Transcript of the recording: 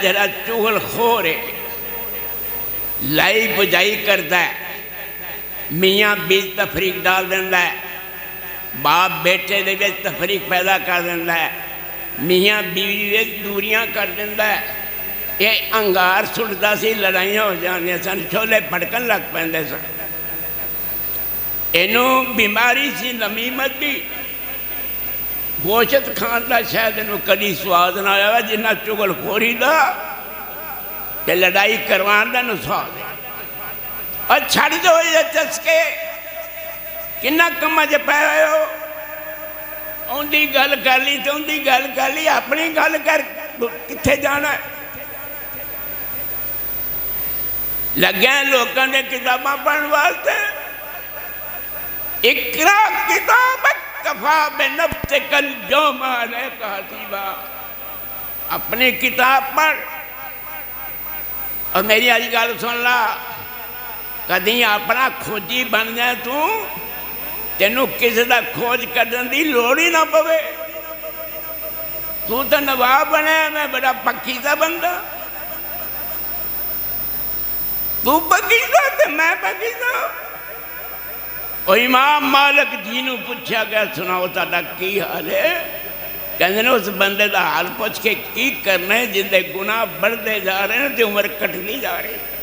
جڑا چغل خور ہے لائی بجائی کرتا ہے میاں بیچ تفریق ڈال دینا ہے باپ بیٹے دے وچ تفریق پیدا کر دینا ہے میاں بیوی وچ دوریاں کر دینا ہے یہ انگار سٹتا سی لڑائیاں ہو جانے سن چھولے پھڑکن لگ پیندے سن انہوں بیماری سی نمیمت بھی گوشت کھان دا شاید انہوں کدی سواد نہ آیا جنہ چغل خوری دا کہ لڑائی کروان دا نو سواد ہے اور چھڑ دو یہ چسکے کنہ کمہ جے پہ رہے ہو ان دی گل کر لی تو ان دی گل کر لی اپنی گل کر کتھے جانا ہے لگے ہیں لوگوں نے کتاباں پڑھن واسطے اقرا کتابک کفا بنفسک اليوم علیک حسیبا اپنی کتاب پڑھ اور میری آج گل سن لا کدیں اپنا کھوجی بن جائے تینوں کسی دا کھوج کرن دی لوڑ ہی نہ پوے تو نواب بنے میں بڑا پکیزہ بندہ تو پکیزہ تے میں پکیزہ اور امام مالک جینوں پوچھا گیا سناؤ تاڑا کی حال ہے کہنے نے اس بندے دا حال پوچھ کے کی کرنے جن دے گناہ بڑھتے جا رہے ہیں تے عمر کٹنی جا رہے ہیں